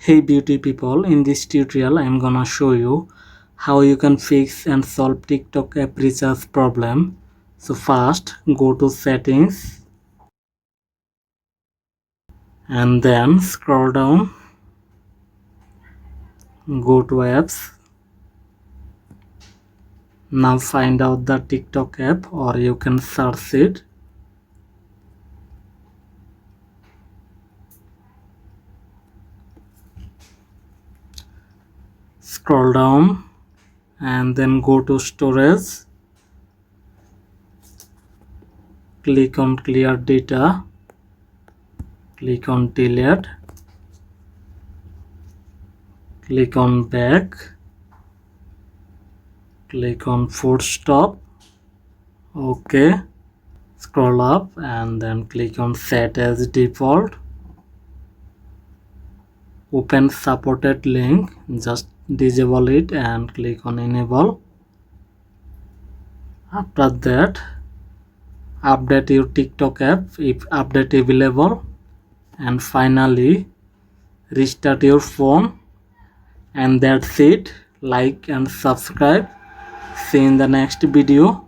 Hey beauty people, in this tutorial I am gonna show you how you can fix and solve TikTok app recharge problem. So first go to settings and then scroll down, go to apps. Now find out the TikTok app or you can search it. Scroll down and then go to storage. Click on clear data. Click on delete. Click on back. Click on force stop. Okay. Scroll up and then click on set as default. Open supported link, just disable it and click on enable. After that, update your TikTok app if update available, and finally restart your phone. And that's it. Like and subscribe. See you in the next video.